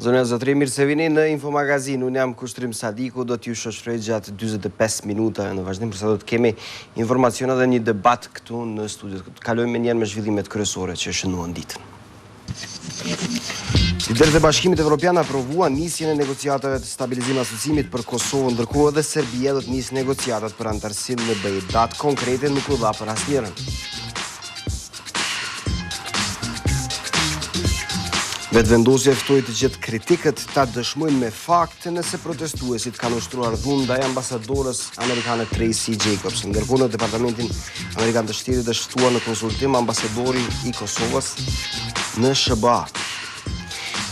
Zonja Zotri, mirë se vini në Infomagazin. Unë jam Kushtrim Sadiku, do t'ju shoqëroj gjatë 45 minuta në vazhdim, përsa do të kemi informacione dhe një debat këtu në studio. Kalojmë me njerë me zhvillimet kryesore që shënuan ditën. Liderët e Bashkimit Evropian aprovuan nisjen e negociatave të stabilizim asociimit për Kosovën, ndërkohë edhe Serbia do të nisë negociatat për antarësim në BE. Datë konkrete nuk u dha për asnjërin. Vetëvendosja ftoi të gjithë kritikët ta dëshmojnë me fakte nëse protestuesit kanë ushtruar dhunë ndaj ambasadores amerikane Tracy Jacobs. Ndërkohë në Departamentin Amerikan të Shtetit është ftuar në konsultim ambasadori i Kosovës në SBA.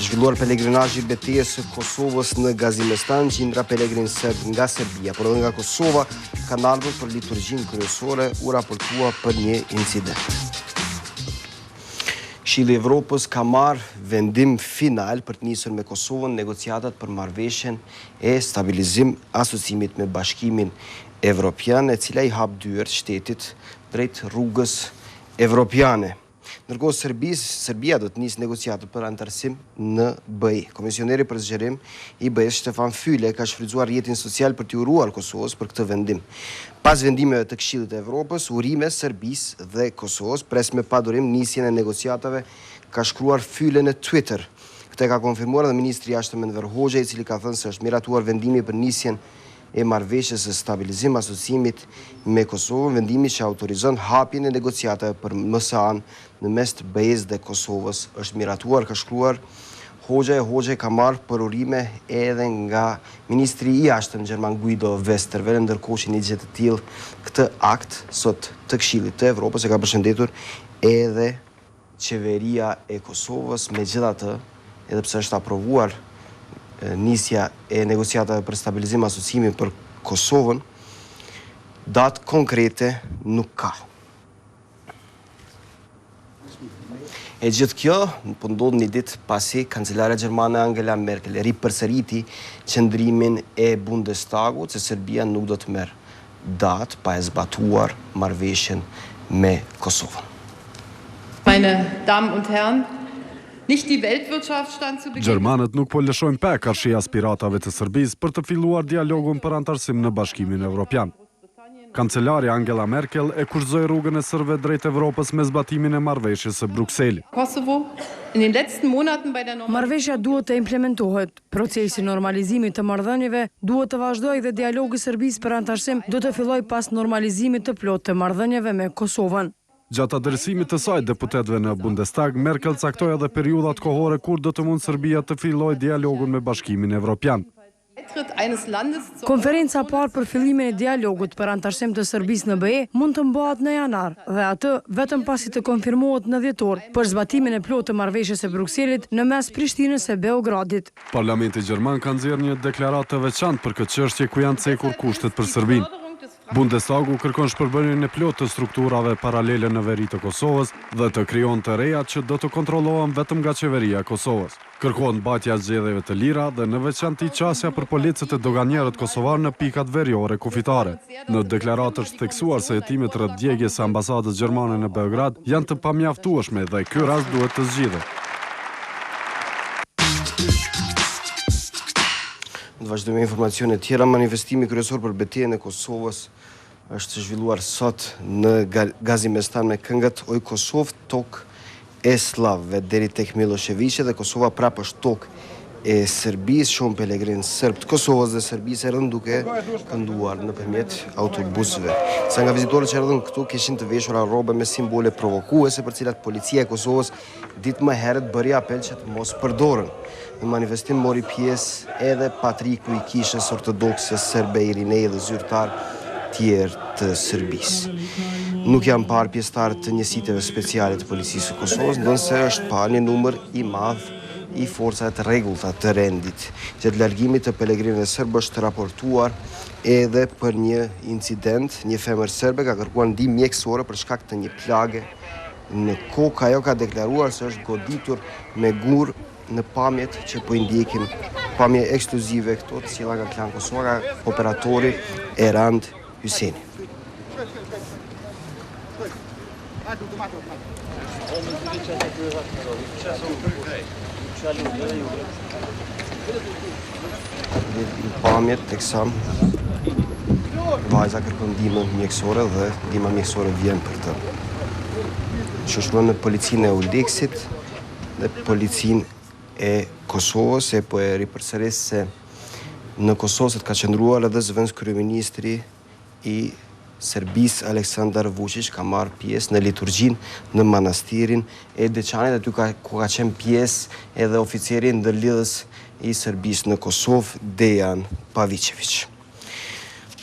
Zhvilluar pelegrinazhi i betejës së Kosovës në Gazimestan, qindra pelegrin serb nga Serbia, por edhe nga Kosova kanë ardhur për liturgjinë kryesore, u raportua për një incident. Këshilli i Evropës ka marrë vendim final për të nisur me Kosovën negociatat për marrëveshjen e stabilizim asociimit me Bashkimin Evropian, e cila i hap dyert shtetit drejt rrugës evropiane. Ndërkohë Serbia do të nisë negociatat për antarësim në BE. Komisioneri për zgjerim i BE-s Stefan Füle ka shfrytzuar rrjetin social për t'i uruar Kosovës për këtë vendim. Pas vendimeve të Këshillit të Evropës, urime Serbisë dhe Kosovës pres me padurim nisjen e negociatave, ka shkruar Füle në Twitter. Këtë ka konfirmuar edhe ministri i jashtëm Enver Hoxha, i cili ka thënë se është miratuar vendimi për nisjen e marrëveshjes së stabilizim asociimit me Kosovën, vendimi që autorizon hapjen e negociatave për MSA-n në mes të BE-s dhe Kosovës është miratuar, ka shkruar Hoxha. Hoxha ka marrë për urime edhe nga ministri i jashtëm gjerman Guido Westerwelle, ndërkohë që një gjë të tillë këtë akt sot të Këshillit të Evropës e ka përshëndetur edhe qeveria e Kosovës. Megjithatë, edhe pse është aprovuar nisja e negociatave për stabilizim asociimi për Kosovën, datë konkrete nuk ka. E gjithë kjo po ndodh një ditë pasi kancelare gjermane Angela Merkel ripërsëriti qëndrimin e Bundestagut se Serbia nuk do të merr datë pa e zbatuar marrëveshjen me Kosovën. Meine Damen und Herren, nicht die Weltwirtschaft stand zu Beginn. Gjermanët nuk po lëshojnë pa karshi aspiratave të Serbisë për të filluar dialogun për antarësim në Bashkimin Evropian. Kancelari Angela Merkel e kurrëzoi rrugën e serbëve drejt Evropës me zbatimin e marrëveshjes së Brukselit. Kosovo in den letzten Monaten bei der Marrëveshja duhet të implementohet. Procesi normalizimit të marrëdhënieve duhet të vazhdojë dhe dialogu i Serbisë për antarësim do të fillojë pas normalizimit të plotë të marrëdhënieve me Kosovën. Gjatë adresimit të saj deputetëve në Bundestag, Merkel caktoi edhe periudhat kohore kur do të mund Serbia të fillojë dialogun me Bashkimin Evropian. Konferenca parë për fillimin e dialogut për antarësim të Serbisë në BE mund të mbahet në janar dhe atë vetëm pasi të konfirmohet në dhjetor për zbatimin e plotë të marrëveshjes së Brukselit në mes Prishtinës e Beogradit. Parlamenti gjerman ka nxjerrë një deklaratë të veçantë për këtë çështje ku janë cekur kushtet për Serbinë. Bundestagu kërkon shpërbërjen e plotë të strukturave paralele në veri të Kosovës dhe të krijon të reja që do të kontrollohen vetëm nga qeveria e Kosovës. Kërkohet mbajtja e zgjedhjeve të lira dhe në veçantë qasja për policët e doganierët kosovar në pikat veriore kufitare. Në deklaratë është theksuar se hetimet rreth djegjes së ambasadës gjermane në Beograd janë të pamjaftueshme dhe ky rast duhet të zgjidhet. Të vazhdojmë informacione tjera. Manifestimi kryesor për betejën e Kosovës është zhvilluar sot në Gazimestan me këngët Oj Kosovë, tokë e slavëve deri tek Milošević dhe Kosova prapë është tokë e Serbisë. Shumë pelegrinë serb të Kosovës dhe Serbisë erdhën duke kënduar nëpërmjet autobusëve. Sa nga vizitorët që erdhën këtu kishin të veshura rrobe me simbole provokuese për cilat policia e Kosovës ditë më herët bëri apel që të mos përdoren. Në manifestim mori pjesë edhe patriku i kishës ortodokse serbe Irinej dhe zyrtar tjerë të Serbisë. Nuk janë parë pjesëtarë të njësiteve speciale të policisë së Kosovës, ndonse është parë një numër i madh i forcave të rregullta të rendit. Gjatë largimit të pelegrinëve serbë është raportuar edhe për një incident. Një femër serbe ka kërkuar ndihmë mjekësore për shkak të një plage në kokë. Ajo ka deklaruar se është goditur me gur në pamjet që po i ndjekim, pamje ekskluzive këto të cilat nga klan Kosova, operatori Erand Hyseni. Pamjet teksa vajza kërkon ndihmë mjekësore dhe ndihma mjekësore vjen për të. Shoqëruan në policinë e Uleksit dhe policinë e Kosovës, e po e ripërsëris se në Kosovë ka qëndruar edhe zëvendës kryeministri i Serbisë Aleksandar Vučić, ka marrë pjesë në liturgjinë në manastirin e Deçanit, aty ku ka qenë pjesë edhe oficeri ndërlidhës i Serbisë në Kosovë, Dejan Pavićević.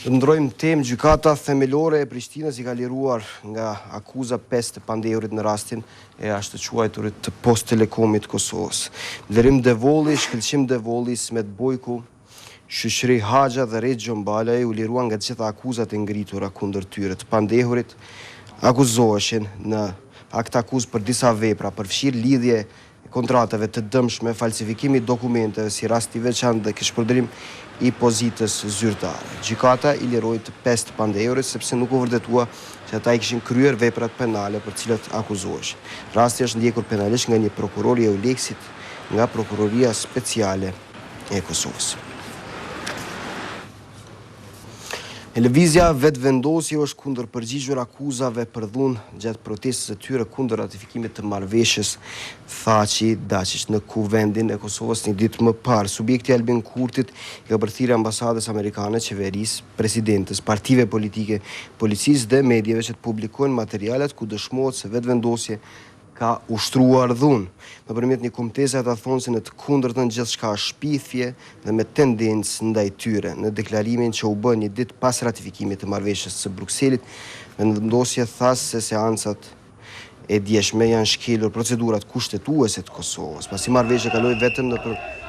Ndrojmë temë, gjykata themelore e Prishtinës i ka liruar nga akuza 5 të pandeurit në rastin e ashtu quajturit të Post Telekomit Kosovës. Vlerim Devolli, shkëlqim Devolli, Smet Bojku, Shyshri Haxha dhe Rejt Gjombalaj u liruan nga të gjitha akuzat e ngritura kundër tyre. Të pandehurit akuzoheshin në akt akuzë për disa vepra, përfshirë lidhje kontratave të dëmshme, falsifikimi dokumenteve si rast i veçantë dhe kishpërdërim i pozitës zyrtare. Gjykata i liroi të 5 të pandehurit sepse nuk u vërtetua që ata i kishin kryer veprat penale për cilat akuzoheshin. Rasti është ndjekur penalisht nga një prokuror i Euleksit nga Prokuroria Speciale e Kosovës. Lëvizja vetëvendosje është kundër përgjigjur akuzave për dhunë gjatë protestës së tyre kundër ratifikimit të marrëveshjes Thaçi Dačić në Kuvendin e Kosovës një ditë më parë. Subjekti Albin Kurtit ka bërthirë ambasadës amerikane, qeverisë, presidentës, partive politike, policisë dhe medjeve që të publikojnë materialet ku dëshmohet se vetëvendosje ka ushtruar dhunë. Nëpërmjet një kumtese ata thonë se në të kundërtën gjithçka është shpifje dhe me tendencë ndaj tyre. Në deklarimin që u bë një ditë pas ratifikimit të marrëveshjes së Brukselit, vendosja tha se seancat e djeshme janë shkelur procedurat kushtetuese të Kosovës, pasi marrëveshja kaloi vetëm në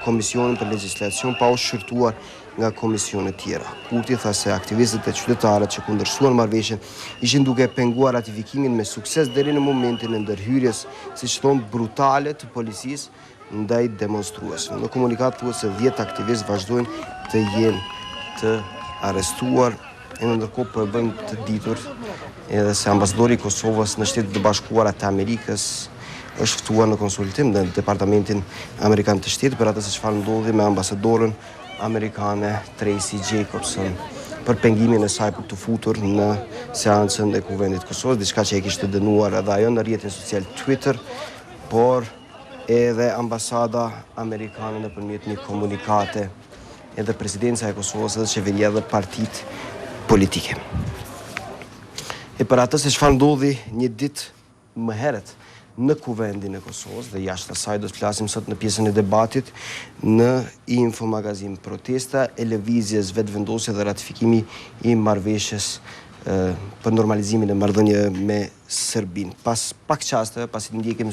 Komisionin për Legjislacion pa u shqyrtuar nga komisione tjera. Kurti tha se aktivistët e qytetarët që kundërshtuan marrëveshjen ishin duke penguar ratifikimin me sukses deri në momentin e ndërhyrjes, siç thonë, brutale të policisë ndaj demonstruesve. Në komunikat thuhet se 10 aktivistë vazhdojnë të jenë të arrestuar, e në ndërkohë përbën të ditur edhe se ambasadori i Kosovës në Shtetet e Bashkuara të Amerikës është ftuar në konsultim në Departamentin Amerikan të Shtetit për atë se çfarë ndodhi me ambasadorën amerikane Tracy Jacobson për pengimin e saj për të futur në seancën e Kuvendit të Kosovës, diçka që e kishte dënuar edhe ajo në rrjetin social Twitter, por edhe ambasada amerikane nëpërmjet një komunikate, edhe presidenca e Kosovës, edhe qeveria dhe partitë politike. E për atë se çfarë ndodhi një ditë më herët në Kuvendin e Kosovës dhe jashtë asaj do të flasim sot në pjesën e debatit në Info Magazin. Protesta e lëvizjes vetëvendosje dhe ratifikimi i marrëveshjes për normalizimin e marrëdhënieve me Serbinë. Pas pak çasteve, pasi të ndjekim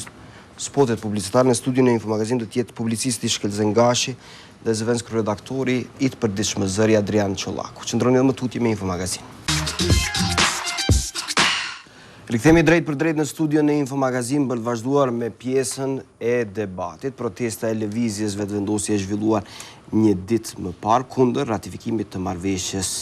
spotet publicitare në studion e Info Magazin do të jetë publicisti Shkelzen Gashi dhe zëvendës kryeredaktori i të përditshëm zëri Adrian Çollaku. Qëndroni edhe më tutje me Info Magazin. Rikthehemi drejt për drejt në studion e Info Magazin për të vazhduar me pjesën e debatit. Protesta e lëvizjes vetëvendosje e zhvilluar një ditë më parë kundër ratifikimit të marrëveshjes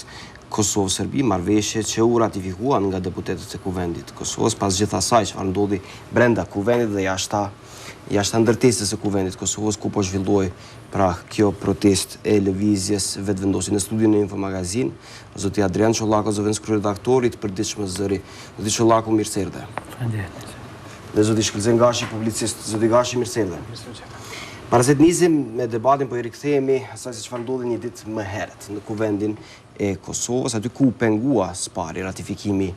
Kosovë-Serbi, marrëveshje që u ratifikuan nga deputetët e Kuvendit të Kosovës, pas gjithë asaj çfarë ndodhi brenda Kuvendit dhe jashtë ndërtesës së Kuvendit të Kosovës, ku po zhvilloi pra kjo protestë e lëvizjes vetëvendosje. Në studion e Info Magazin, zoti Adrian Çollaku, zëvendës kryeredaktori i përditshëm zëri. Zoti Çollaku, mirë se erdhe. Faleminderit. Dhe zoti Shkelzen Gashi, publicist. Zoti Gashi, mirë se erdhe. Para se të nisim me debatin, po i rikthehemi asaj se çfarë ndodhi një ditë më herët në Kuvendin e Kosovës, aty ku pengua spari ratifikimi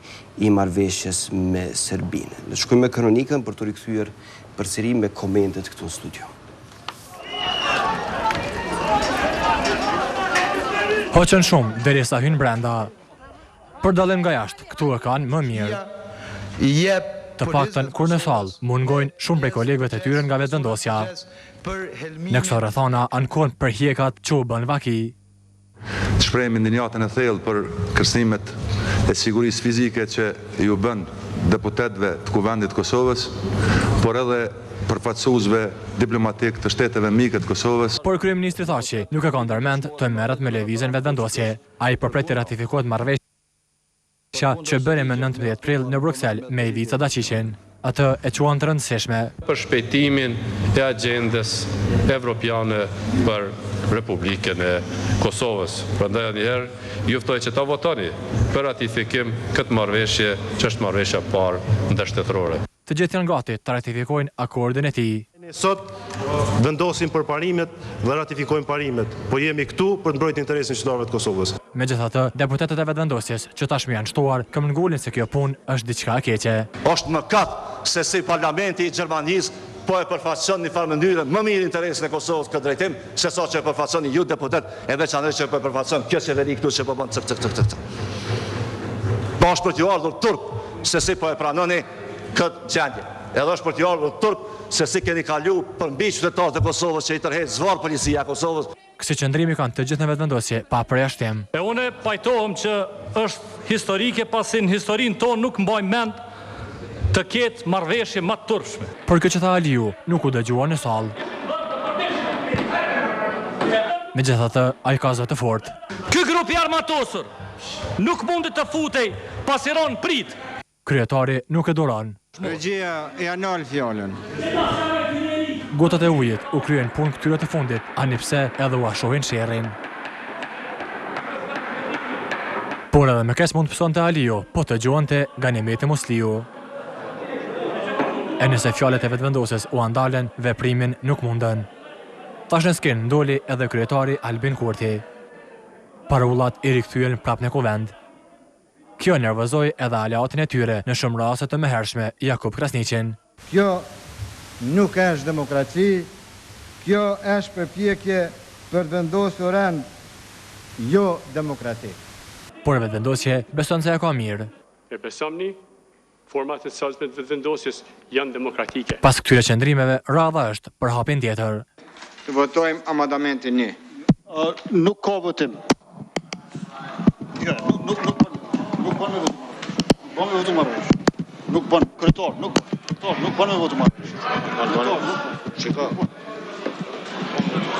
i marrëveshjes me Serbinë. Ne shkojmë me kronikën për të rikthyer përsëri me komentet këtu në studio. Hoqën shumë derisa hyn brenda. Për dallim nga jashtë, këtu e kanë më mirë. Të paktën kur në sallë mungojnë shumë prej kolegëve të tyre nga vetëvendosja. Në këto rrethana ankohen për hjekat që u bën vaki. Të shprehemi ndjenjatën e thellë për kërcënimet e sigurisë fizike që ju bën deputetëve të Kuvendit të Kosovës, por edhe përfaqësuesve diplomatik të shteteve mike të Kosovës. Por kryeministri Thaçi nuk e ka ndërmend të merret me lëvizjen vetëvendosje. Ai përpret të ratifikohet marrëveshja që bëri më 19 prill në Bruksel me Ivica Dačićin. atë e quan të rëndësishme. Për shpejtimin e agjendës evropiane për Republikën e Kosovës. Prandaj njëherë juftoj që ta votoni për ratifikim këtë marrëveshje që është marrëveshja parë ndërshtetërore. Të gjithë janë gati të ratifikojnë akordin e tij. Sot vendosim për parimet dhe ratifikojmë parimet, po jemi këtu për të mbrojtur interesin qytetarëve të Kosovës. Megjithatë, deputetët e vetëvendosjes që tashmë janë shtuar këmbëngulin se kjo punë është diçka e keqe. Është mëkat se si parlamenti i Gjermanisë po e përfaqëson në një farë mënyrë më mirë interesin e Kosovës këtë drejtim, se sa që e përfaqësoni ju deputet, e veçanërisht që e përfaqëson kjo qeveri këtu që po bën cëk. Po është për t'ju ardhur turp se si po e pranoni këtë gjendje. Edhe është për t'ju ardhur turp se si keni kalu për mbi qytetarët e Kosovës që i tërheq zvarr policia e Kosovës. Kësi qëndrimi kanë të gjithë në vetëvendosje pa përjashtim. E une pajtohem që është historike pasi në historinë tonë nuk mbaj mend të ketë marrëveshje më të turpshme. Por kjo që tha Aliu nuk u dëgjua në sallë. Megjithatë, ai ka zë të fortë. Ky grup i armatosur nuk mundet të futej pasi ron prit. Kryetari nuk e duron. Regjia e anal fjalën. Gotat e ujit u kryen punë këtyre të fundit, ani pse edhe u ashohin sherrin. Por edhe me kes mund të pësonte Aliu, po të gjuante Ganimeti Musliu. E nëse fjallet e vetëvendosjes u andalen, veprimin nuk mundën. Tash në skenë ndoli edhe kryetari Albin Kurti. Parullat i rikthyen prap në kuvend. Kjo nervozoi edhe aleatin e tyre në shumë raste të mëhershme Jakub Krasniqin. Kjo nuk është demokraci, kjo është përpjekje për të vendosur rend jo demokratik. Por vetëvendosje beson se e ka mirë. E besomni, format e sasme të vetëvendosjes janë demokratike. Pas këtyre qëndrimeve, radha është për hapin tjetër. Të votojmë amandamentin 1. Nuk ka votim. Nuk bën me votim. Bën me votim marrësh. Nuk bën kryetar, nuk bën me votim marrësh. Çka?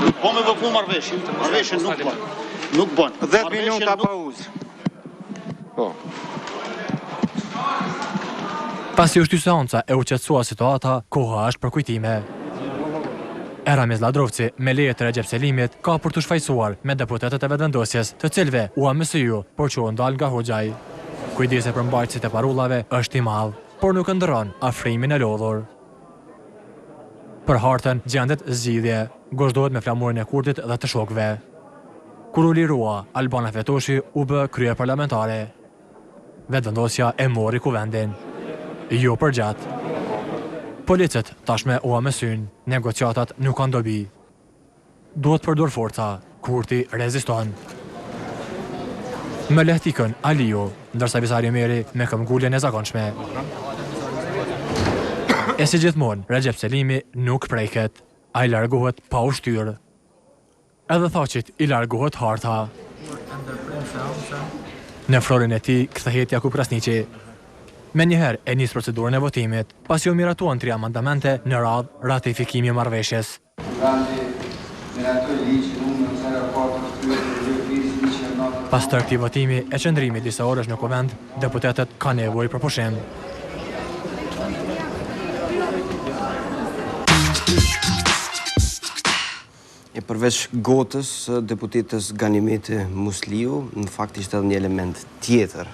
Nuk bën me votim marrësh. Marrësh nuk bën. Nuk bën. 10 minuta pauzë. Po. Pasi u shty seanca e u qetësua situata, koha është për kujtime. Eramiz Ladrovci, me leje të Recep Selimit, ka për të shfaqsuar me deputetët e vetëvendosjes, të cilëve u MSY-ju, por që u ndal nga Hoxhaj. Kujdesi për mbajtësit e parullave është i madh, por nuk ndërron afrimin e lodhur. Për hartën gjendet zgjidhje, gozhdohet me flamurin e Kurtit dhe të shokëve. Kur u lirua, Albana Fetoshi u bë krye parlamentare. Vetëvendosja e mori kuvendin. Jo për gjatë. Policët tashme u amesyn, negociatat nuk kanë dobi. Duhet përdor forca, Kurti reziston. Me lehtikën Aliu, ndërsa Visari Meri me këmbguljen e zakonshme. E si gjithmonë, Recep Selimi nuk prejket, a i largohet pa u shtyr. Edhe thaqit i largohet harta. Në florin e tij kthehet Jakub Krasniqi. Me njëherë e njës procedurën e votimit, pasi u miratuan 3 amandamente në radhë ratifikimi i marrëveshjes. Pas të këtij votimi e qëndrimit disa orësh në kuvend, deputetët kanë nevojë për pushim. E përveç gotës, deputetës Ganimeti Musliu, në fakt ishte edhe një element tjetër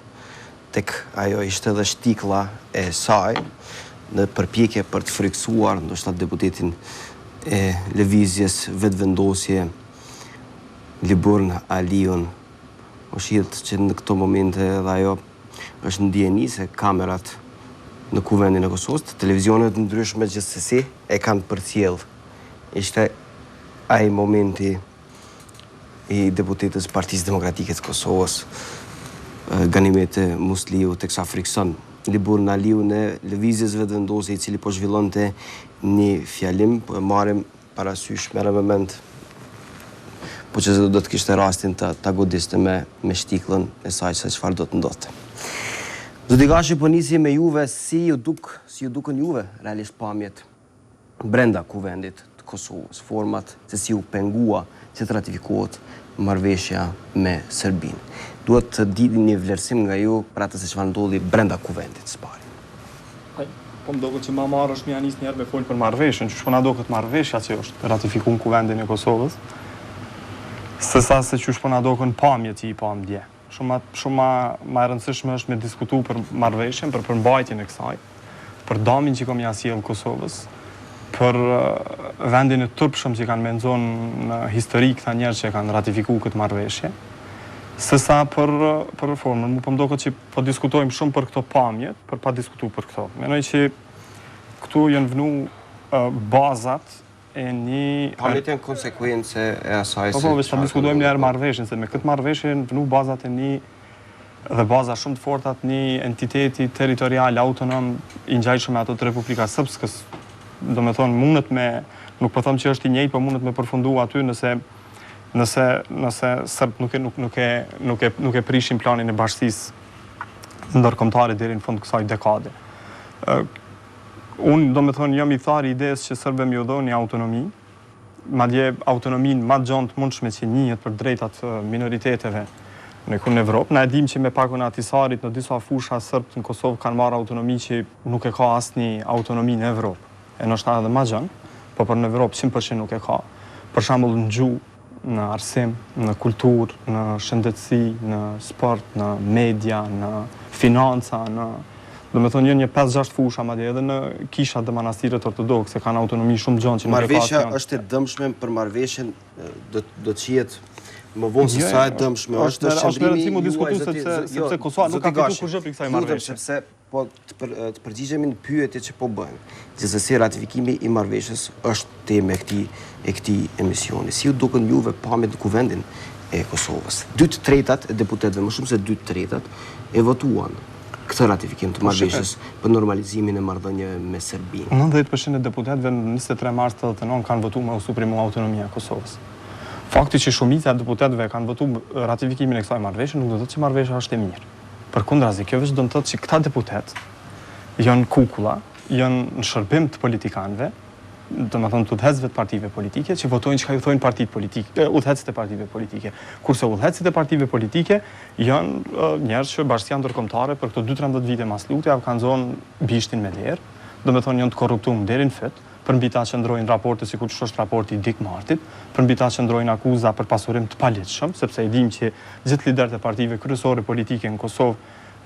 tek ajo ishte edhe shtiklla e saj në përpjekje për të friksuar ndoshta deputetin e lëvizjes vetëvendosje Liburn Aliun. Shihet që në këto momente edhe ajo është në ndjeni se kamerat në kuvendin e Kosovës, televizionet ndryshme gjithsesi e kanë përcjell. Ishte ai momenti i deputetës Partisë Demokratike të Kosovës, Ganimeti Musliu, teksa frikson Liburn Aliu në lëvizjes vetëvendosje i cili po zhvillonte një fjalim, po e marrim parasysh merrem mend po që do të kishte rastin ta godiste me shtikllën e saj se çfarë do të ndodhte. Zotikashi, po nisi me juve si ju dukën juve realisht pamjet brenda kuvendit të Kosovës, format se si u pengua që të ratifikohet marrëveshja me Serbinë. Duhet të dini një vlerësim nga ju për atë se çfarë ndodhi brenda kuvendit së pari. Po më duket që ma marrë është mja njësë njerë me folë për marrëveshjen, që shpona duket marrëveshja që është ratifiku në kuvendin e Kosovës, se sa se që shpona duket pamje që i pam dje. Shumë ma rëndësishme është me diskutu për marrëveshjen, për përmbajtjen e kësaj, për damin që kom jasjellë Kosovës, për vendin e turpshëm që kanë menzon në histori këta njerë që kanë ratifiku këtë marrëveshje, se sa për reformën. Mu përmdo këtë që po diskutojmë shumë për këto pamjet, për pa diskutu për këto. Menoj që këtu janë vënu bazat e një... Pamjet janë konsekuence e asaj se... Po, ta diskutojmë njerë marrëveshjen, se me këtë marrëveshje janë vënu bazat e një dhe baza shumë të fortat një entiteti territorial, autonom, i ngjajshëm me ato të Republika Srpskës. Do me thonë, mundet me... Nuk po thëmë që është i njëjtë, po mundet me përfundu aty nëse Sërb nuk e prishin planin e bashkësisë ndërkombëtare deri në fund kësaj dekade. Unë do me thonë jam i thari ideës që Sërbë më dhoni autonomi, madje autonominë më gjontë mundshme që njihet për drejtat minoriteteve në Evropë. Na e dim që me pakun atisarit në disa fusha Sërbët në Kosovë kanë marrë autonomi që nuk e ka asnjë autonomi në Evropë. E ndoshta edhe më gjatë, po për në Evropë 100% nuk e ka. Për shembull në gjuhë, në arsim, në kulturë, në shëndetësi, në sport, në media, në financa, do me thonë një 5-6 fusha, madje edhe në kishat dhe manastiret ortodokse kanë autonomi shumë gjanë që nuk e ka. Marrëveshja është e dëmshme për marrëveshjen do të qijet më vonë se sa e dëmshme është shëndrimi juaj sepse Kosova nuk ka fitu kur për kësaj marrëveshje. Sepse po të përgjigjemi në pyetjet që po bëjmë. Gjithsesi ratifikimi i marrëveshjes është temë e këtij emisioni. Si ju duken juve pamjet në kuvendin e Kosovës? 2/3 e deputetëve, më shumë se 2/3 e votuan këtë ratifikim të marrëveshjes për normalizimin e marrëdhënieve me Serbinë. 90% e deputetëve në 23 mars 89 kanë votuar me u suprimu autonomia e Kosovës. Fakti që shumica e deputetëve kanë votuar ratifikimin e kësaj marrëveshje nuk do të thotë që marrëveshja është e mirë. Përkundrazi, kjo veç do të thotë që këta deputet janë kukulla, janë në shërbim të politikanëve, do të thonë të udhëhecëve të partive politike, që votojnë çka ju thonë partitë politike, udhëhecët e partive politike. Kurse udhëhecët e partive politike janë njerëz që bashkia ndërkombëtare për këto 2-13 vite mas lutja kanë zonë bishtin me derë, do të thonë janë të korruptuar deri në fyt. Për mbi ta qëndrojnë raporte sikur që është raporti i Dick Martit, për mbi ta qëndrojnë akuza për pasurim të paligjshëm, sepse i dim që gjithë liderët e partive kryesore politike në Kosovë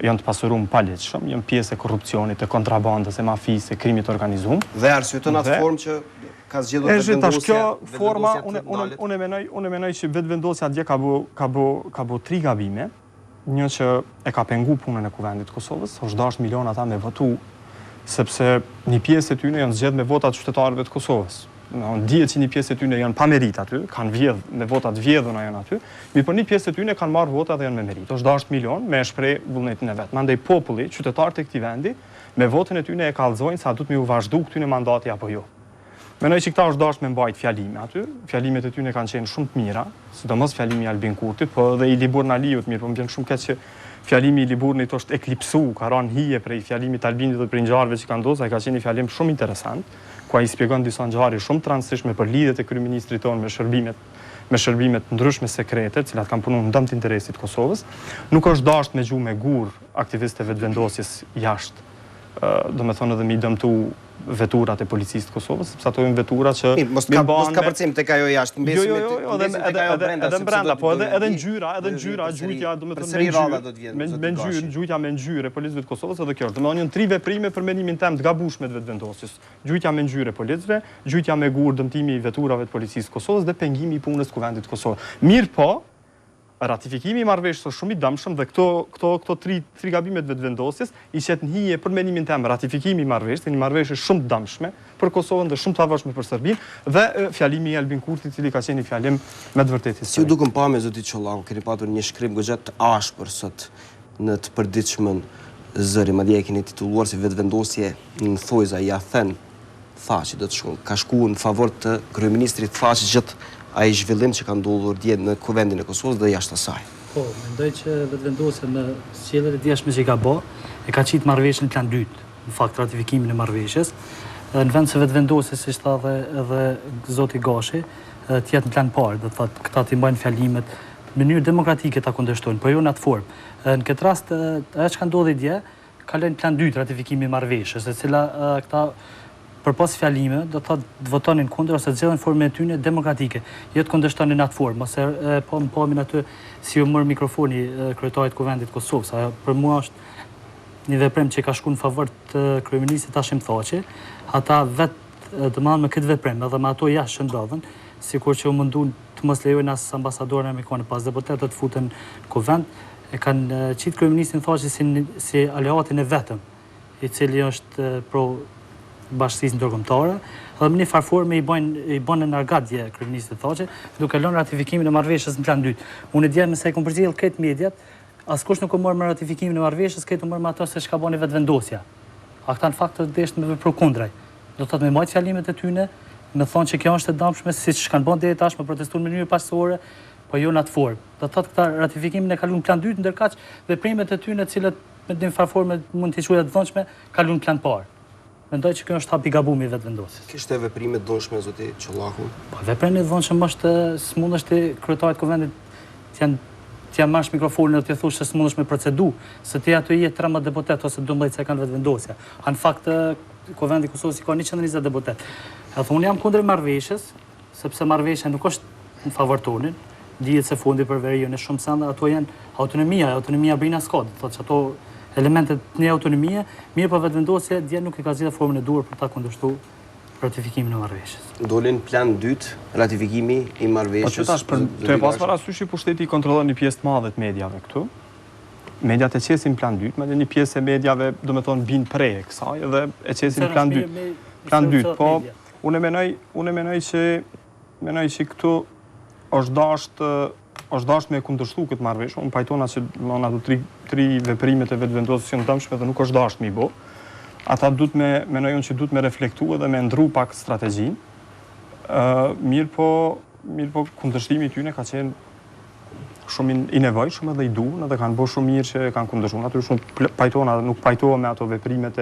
janë të pasuruar paligjshëm, janë pjesë e korrupsionit, të kontrabandës, e mafisë, e krimit të organizuar. Dhe arsyeton atë formë që ka zgjedhur vetëvendosja. Kjo forma unë menoj që vetëvendosja dje ka bë 3 gabime. Një që e ka pengu punën e kuvendit të Kosovës, është dashur milion ata me votu, sepse një pjesë e tyre janë zgjedhur me votat qytetarëve të Kosovës. Dihet që një pjesë e tyre janë pa merit aty, kanë vjedh me votat vjedhuna janë aty, mirëpo një pjesë e tyre kanë marrë vota dhe janë me merit. Është dashur milion me shpreh vullnetin e vet. Mandej populli, qytetarët e këtij vendi, me votën e tyre e kallëzojnë sa do të më u vazhdu këtyre mandati apo jo. Menoj që këta është dashur me mbajt fjalime aty. Fjalimet e tyre kanë qenë shumë të mira, sidomos fjalimi i Albin Kurtit, po edhe i Libur Naliut, mirë, po më vjen shumë keq që fjalimi i Liburnit është eklipsu, ka rënë hije prej fjalimit Albinit dhe prej ngjarjeve që kanë ndodhur, ai ka qenë një fjalim shumë interesant, ku ai spjegon disa ngjarje shumë të rëndësishme për lidhjet e kryeministrit tonë me shërbimet ndryshme sekrete, të cilat kanë punuar në dëm të interesit të Kosovës. Nuk është dashur me gjuhë me gur aktivistëve vetëvendosjes jashtë, do me thonë edhe mi dëmtu veturat e policisë të Kosovës, sepse ato janë vetura që mos ka përcim tek ajo jashtë, mbesim tek ajo brenda, edhe brenda, po edhe ngjyra, gjujtja, do të thonë gjujtja me ngjyrë e policëve të Kosovës, edhe kjo është. Domethënë 3 veprime për mendimin tim të gabueshme të vetëvendosjes. Gjujtja me ngjyrë e policëve, gjujtja me gur dëmtimi i veturave të policisë të Kosovës dhe pengimi i punës të kuvendit të Kosovës. Mirë po, ratifikimi i marrëveshjes është shumë i dëmshëm dhe këto 3 gabimet vetëvendosjes i qet në hije për mendimin tim ratifikimi i marrëveshjes, një marrëveshje shumë të dëmshme për Kosovën dhe shumë të havashme për Serbinë dhe fjalimi i Albin Kurtit, i cili ka qenë një fjalim me të vërtetë historik. Si u dukën pamje zoti Çollau, keni patur një shkrim goxha të ashpër sot në të përditshmën zëri, madje e keni titulluar si vetëvendosje në thojza ja thën thashë do të shkon, ka shkuar në favor të kryeministrit thashë gjithë ai zhvillim që ka ndodhur dje në kuvendin e Kosovës dhe jashtë asaj. Po, mendoj që vetëvendosja në sjelljet e djeshme që ka bë, e ka qitë marrëveshjen në plan 2, në fakt ratifikimin e marrëveshjes. Në vend se vetëvendosja, siç tha edhe zoti Gashi, të jetë në plan parë, do të thotë këta të mbajnë fjalimet në mënyrë demokratike ta kundërshtojnë, po jo në atë formë. Në këtë rast, ajo që ka ndodhur dje, ka lënë plan 2 ratifikimi i marrëveshjes, e cila këta përpas fjalime do të thotë votonin kundër ose zgjedhin formën e tyre demokratike, jo të kundërshtonin atë formë, ose po më pamin aty si u mor mikrofoni kryetarit të Kuvendit të Kosovës. Ajo për mua është një veprim që ka shkuar në favor të kryeministit Hashim Thaçi. Ata vetë domethënë me këtë veprim, edhe me ato jashtë që ndodhen, sikur që u mundun të mos lejojnë as ambasadorën amerikanë pas deputetët të futen në Kuvend, e kanë qitë kryeministin Thaçi si aleatin e vetëm, i cili është pro bashkësisë ndërkombëtare, dhe në një farë forme i bën në argatje kryeministit Thaçi, duke lënë ratifikimin e marrëveshjes në plan 2. Unë e di nëse e kam përzier këtë mediat, askush nuk u mor me ratifikimin e marrëveshjes, këtë u mor me ato se çka bani vetvendosja. A këta në fakt të deshën me vepru kundraj. Do të thotë me majt fjalimet e tyre, me thonë që kjo është e dëmshme, siç kanë bën deri tash, me protestuar në mënyrë paqësorë, po jo në atë formë. Do të thotë këta ratifikimin e kaluan plan 2, ndërkaq veprimet e tyre të cilat me një farë forme mund të quhet të dëmshme, kaluan plan parë. Mendoj që kjo është hapi gabumi i vetvendosjes. Kishte veprime të dëmshme zoti Çollaku? Po veprimi i dëmshëm është s'mundesh ti kryetarit të Kuvendit t'ja marrësh mikrofonin dhe t'i thush se s'mundesh me procedu, se ti aty je 13 deputet ose 12 se kanë vetvendosja. Në fakt Kuvendi i Kosovës ka 120 deputet. Edhe unë jam kundër marrëveshjes, sepse marrëveshja nuk është në favor tonin. Dihet se fondi për veriun e shumë sende ato janë autonomia brenda s'ka, do thotë që ato elementet në autonomie, mirë për vetvendosje, dje nuk e ka zgjedhur formën e duhur për ta kundërshtuar ratifikimin e marrëveshjes. Dolin plan 2, ratifikimi i marrëveshjes. Po tash për të pas parasysh pushteti kontrollon një pjesë të madhe të mediave këtu. Mediat e qesin plan 2, madje një pjesë e mediave, domethënë bin prej kësaj dhe e qesin plan 2. Plan 2, po unë mendoj që këtu është dashur me kundërshtu këtë marrëveshje. Unë pajtona që në ato tri veprimet e vetvendosjes janë dëmshme dhe nuk është dashur mi bë. Ata mendoj unë që duhet me reflektu edhe me ndru pak strategjinë. Mirë po kundërshtimi i tyre ka qenë shumë i nevojshëm edhe i duhur, edhe kanë bërë shumë mirë që kanë kundërshtuar. Aty shumë pajtona, nuk pajtohem me ato veprimet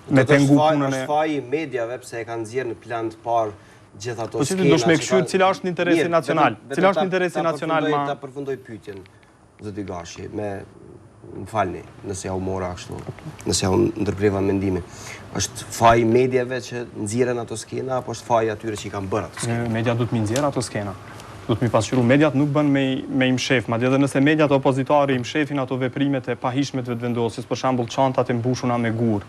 me pengu punën e... Është faji mediave pse e kanë nxjerrë në plan të parë gjithë ato skena. Po si do shme këshyr cila është në interesi nacional? Cila është në interesi nacional ma... Ta përfundoj pyetjen, zoti Gashi, më falni, nëse ja u mora kështu, nëse ja u ndërpreva mendimin. Është faji mediave që nxjerrin ato skena, apo është faji atyre që i kanë bërë ato skena? Media duhet mi nxjerr ato skena. Duhet mi pasqyru. Mediat nuk bën me imshef, madje edhe nëse mediat opozitare imshefin ato veprimet e pahishme të vetvendosjes, për shembull çantat e mbushura me gur,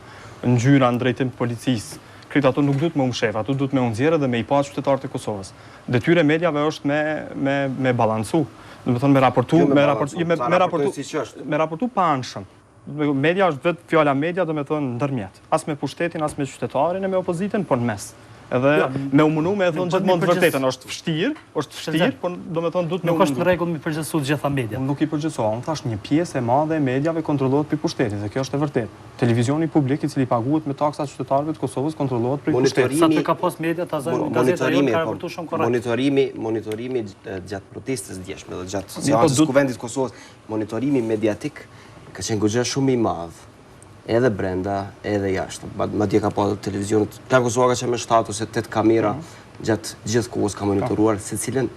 ngjyra në drejtim të policisë. Këtë ato nuk duhet me umshef, ato duhet me unëzjerë dhe me i pa qytetarët e Kosovës. Detyre mediave është me balancu, dhe me thonë me raportu pa anshëm. Media është vetë fjala media, dhe me thonë ndërmjet. As me pushtetin, as me qytetarin e me opozitën, por në mes. Edhe me umunu me e thonë gjithmonë të vërtetën, është vështirë, por do me thonë duhet me umunu. Nuk është në rregull me përgjithësu të gjitha media. Nuk i përgjithësoa, unë thash një pjesë e madhe e mediave kontrollohet për pushtetit, dhe kjo është e vërtet. Televizioni publik i cili paguhet me taksa qytetarëve të Kosovës kontrollohet për pushtetit. Sa të ka pas media, ta zënë gazeta jonë ka raportuar shumë korrekt. Monitorimi gjatë protestës djeshme dhe gjatë seancës Kuvendit të Kosovës, monitorimi mediatik ka qenë goxha shumë i madh. Edhe brenda, edhe jashtë. Madje ka pasur televizionit. Plan Kosova ka qenë me 7 ose 8 kamera gjatë gjithë kohës ka monitoruar secilën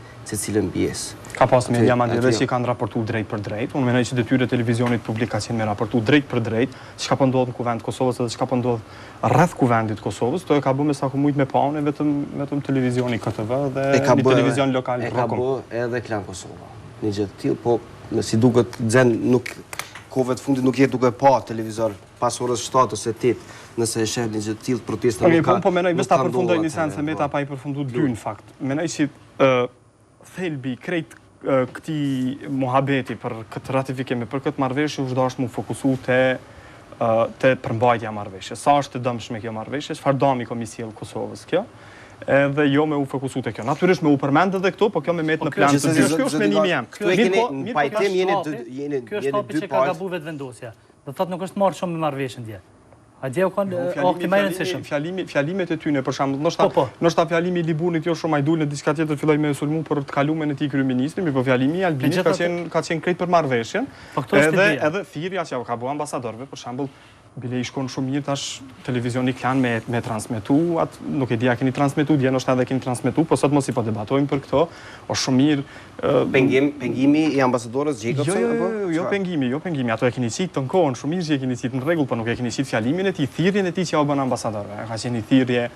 pjesë. Ka pas media madje edhe që kanë raportuar drejt për drejt. Unë mendoj që detyrë e televizionit publik ka qenë me raportu drejt për drejt, çka po ndodh në Kuvend të Kosovës edhe çka po ndodh rreth Kuvendit të Kosovës. To e ka bërë me sa kumujt me paune vetëm televizioni KTV dhe një televizion lokal Rokom. E ka bërë edhe Plan Kosova. Një gjë të tillë, po si duket Xhen nuk kohëve të fundit nuk jetë duke pa televizor pas orës 7 ose 8, nëse e sheh një gjë të tillë protesta nuk ka. Po mendoj vetë ta përfundoj një sens se meta pa i përfunduar dy në fakt. Mendoj që thelbi krejt këtij muhabeti për këtë ratifikim, për këtë marrëveshje është dashur të fokusu te përmbajtja e marrëveshjes. Sa është e dëmshme kjo marrëveshje, çfarë dami Komisioni i Kosovës kjo? Edhe jo me u fokusu te kjo. Natyrisht me u përmend edhe këto, po kjo me met në plan të dysh. Kjo është menimi jam. Këtu e keni në pajtim jeni dy ka gabu vetvendosja. Do thotë nuk është marrë shumë me marrëveshjen dje. A dje u kanë optimizën se shumë. Fjalimet e tyre për shembull, ndoshta fjalimi i Libunit jo shumë ai dul në diçka tjetër filloi me sulmu për të kaluarën e tij kryeministri, por fjalimi i Albinit ka qenë krejt për marrëveshjen. Edhe thirrja që ka bëu ambasadorëve për shembull bile i shkon shumë mirë tash televizioni kanë me transmetu, nuk e dia keni transmetu, dje nështë edhe keni transmetu, po sot mos i po debatojmë për këto, o shumë mirë... Pengimi i ambasadorës Jacobson? Jo pengimi, ato e keni qitë të në kohën, shumë mirë që e keni qitë në regull, po nuk e keni qitë fjalimin e ti, thirrjen e ti që ja u bën ambasadorëve, ka qenë thirrje,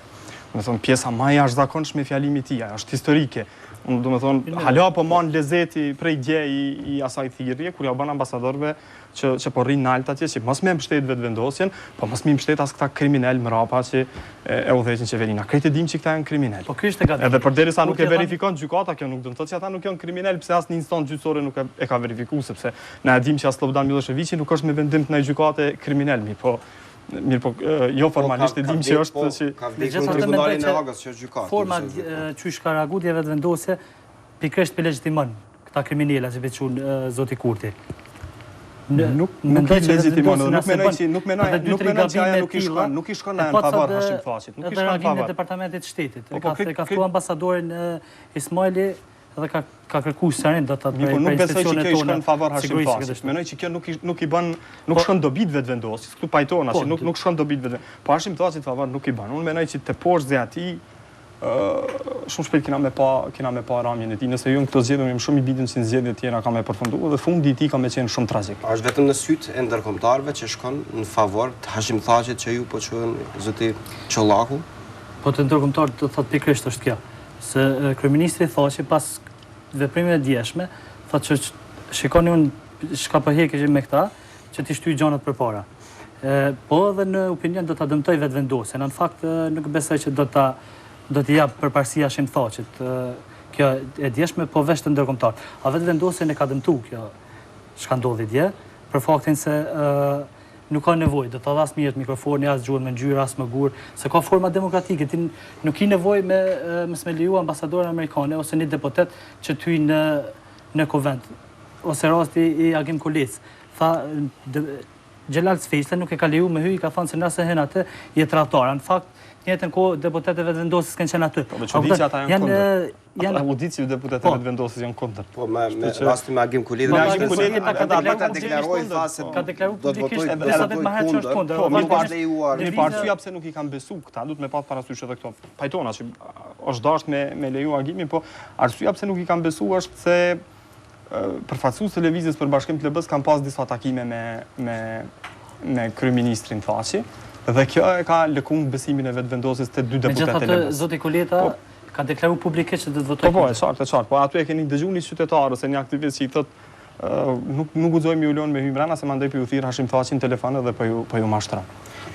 do të thonë pjesa më e jashtëzakonshme e fjalimit të tij, është historike. Do të thonë, hala po man lezeti prej dje i asaj thirrje, kur ja u bën ambasadorëve që po rrinë nalt atje, që mos me mbështet vetëvendosjen, po mos me mbështet as këta kriminal mrapa që e udhëheqin qeverinë. Krejt e dim që këta janë kriminal. Po ky është e gatë. Edhe përderisa nuk e verifikon gjykata, kjo nuk do të thotë që ata nuk janë kriminal, pse as në instancë gjyqësore nuk e ka verifikuar, sepse na e dim që as Slobodan Miloševići nuk është me vendim të ndaj gjykate kriminal, mirë po jo formalisht e dim që është që ka vdekur në tribunalin e Hagës që është gjykatë. Forma qysh ka reaguar vetëvendosje pikërisht për legjitimon këta kriminala që veçun zoti Kurti. Nuk i legjitimon, nuk menoj që aja nuk i shkon në favor Hashim Thaqit, nuk i shkon në reagimin favor. e departamentit shtetit. E ka ftuar ambasadorin Ismaili edhe ka kërkuar serin do ta bëjë. Nuk besoj që kjo i shkon në favor Hashim Thaqit. Menoj që kjo nuk shkon dobit vetëvendosjes, këtu pajtona që nuk shkon dobit vetëvendosjes. Po Hashim Thaqit favor nuk i bën. Unë menoj që te poshtë ati shumë shpejt kena me pa ramjen e tij. Nëse ju në këto zgjedhje më shumë i bindem se në zgjedhjet tjera ka me përfunduar dhe fundi i tij ka me qenë shumë tragjik. A është vetëm në syt e ndërkombëtarëve që shkon në favor të Hashim Thaqit që ju po quhen zoti Çollaku? Po të ndërkombëtarët do thotë pikërisht është kjo, se kryeministri Thaqi pas veprimeve të djeshme thotë që shikoni unë çka po heqë me këta që ti shtyj gjanat përpara. Po edhe në opinion do ta dëmtoj vetëvendosjen. Në fakt nuk besoj që do t'i jap përparësi Hashim Thaqit. Kjo e djeshme, po veç të ndërkombëtar. A vetëvendosjen e ka dëmtu kjo çka ndodhi dje, për faktin se nuk ka nevojë, do ta dhas mirë mikrofoni, as gjuhën me ngjyrë, as me gur, se ka forma demokratike, ti nuk i nevojë me leju ambasadorën amerikane ose një deputet që ty në konvent, ose rasti i Agim Kulic. Tha Xhelal Sfejsle nuk e ka leju me hy, i ka thënë se nëse hen atë je tradhtar. Në fakt njëtën kohë deputetët vetëvendosjes s'kan qenë aty. Po me çudi që ata janë kundër. Ata u ditë që deputetët vetëvendosjes janë kundër. Po me rastin me Agim Kulic, ka deklaroi thasë ka deklaruar do të publikisht votojë disa ditë më herët që është kundër. Po mirë pa lejuar. Mirë pa arsyeja pse nuk i kanë besu këta, duhet me pas parasysh edhe këto. Pajtona që është dashur me leju Agimin, po arsyeja pse nuk i kanë besu është se përfaqësues televizës për Bashkim të LB-s kanë pas disa takime me kryeministrin Thaqi. Dhe kjo e ka lëkund besimin e vetëvendosjes të dy deputetëve të LB-s. Zoti Kuleta ka deklaruar publikisht që do të votojë. Po, e qartë. Po aty e keni dëgjuar një qytetar ose një aktivist që i thotë nuk guxojmë ju lënë me hymrana se mandej po ju thirr Hashim Thaqin në telefon dhe po ju mashtron.